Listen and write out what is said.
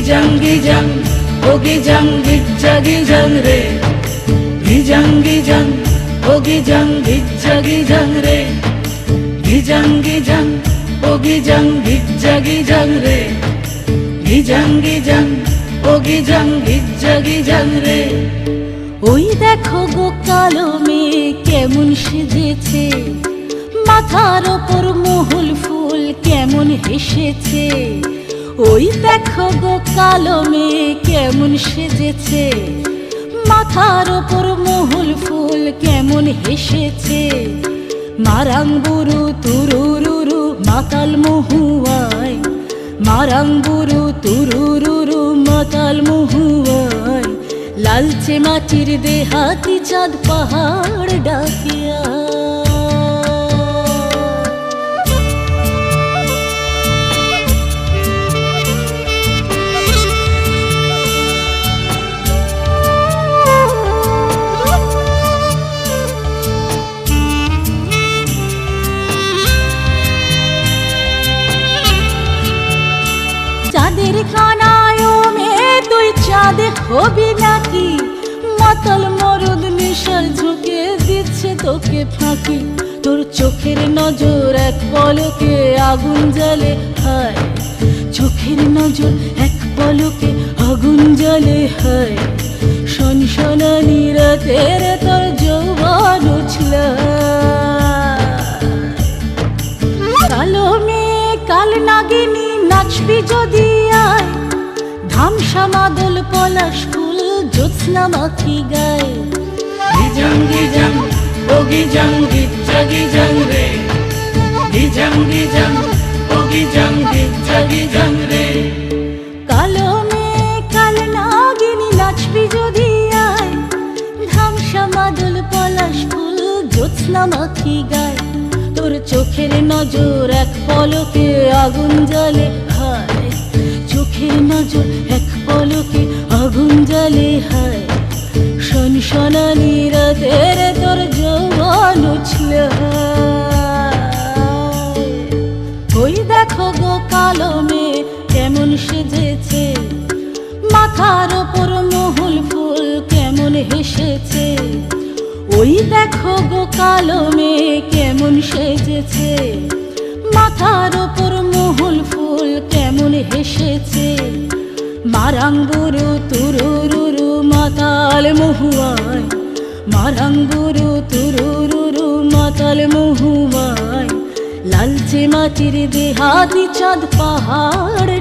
গিজাং ও গিজাং গিজ্জা গিজাং রে, গিজাং ও গিজাং গিজ্জা গিজাং রে, গিজাং ও গিজাং গিজ্জা গিজাং রে, গিজাং ও গিজাং গিজ্জা গিজাং রে। ওই দেখো গো কালো মেয়ে কেমন সেজেছে, মাথার ওপর মহুল ফুল কেমন হেসেছে। ওই দেখো গো কালো মেয়ে কেমন সেজেছে, মাথার ওপর মহুল ফুল কেমন হেসেছে। মারাং বুরু তুরুরুরু মাতাল মহুয়ায়, মারাং বুরু তুরুরুরু মাতাল মহুয়ায়। লালচে মাটির দেহাতি চাঁদ পাহাড় ডাকিয়া। চাঁদের খানায় মেয়ে তুই চাঁদে হবি নাকি, মাতাল মরদ নেশার ঝুঁকে দিচ্ছে তোকে ফাঁকি। তোর চোখের নজর এক পলকে আগুন জ্বলে হায়, চোখের নজর এক পলকে আগুন জ্বলে হায়। সনসনানি রাতের তোর যৌবন উছল। কালো মেয়ে কাল নাগিনী নাচবি যদি আয়, ধামসা মাদল পলাশ ফুল জ্যোৎস্না মাখি গায়। গিজাং ও গিজাং গিজ্জা গিজাং রে, গিজাং ও গিজাং গিজ্জা গিজাং রে। কালো মেয়ে কাল নাগিনী নাচবি যদি আয়, ধামসা মাদল পলাশ ফুল জ্যোৎস্না মাখি গায়। তোর চোখের নজর এক পলকে আগুন জ্বলে হায়, চোখের নজর এক পলকে আগুন জ্বলে হায়। সনসনানি রাতের তোর যৌবন উছল। ওই দেখো গো কালো মেয়ে কেমন সেজেছে, মাথার ওপর মহুল ফুল কেমন হেসেছে। ওই দেখো গো কালো মেয়ে কেমন সেজেছে, মাথার ওপর মহুল ফুল কেমন হেসেছে। মারাং বুরু তুরুরুরু মাতাল মহুয়ায়, মারাং বুরু তুরুরুরু মাতাল মহুয়ায়। লালচে মাটির দেহাতি চাঁদ পাহাড়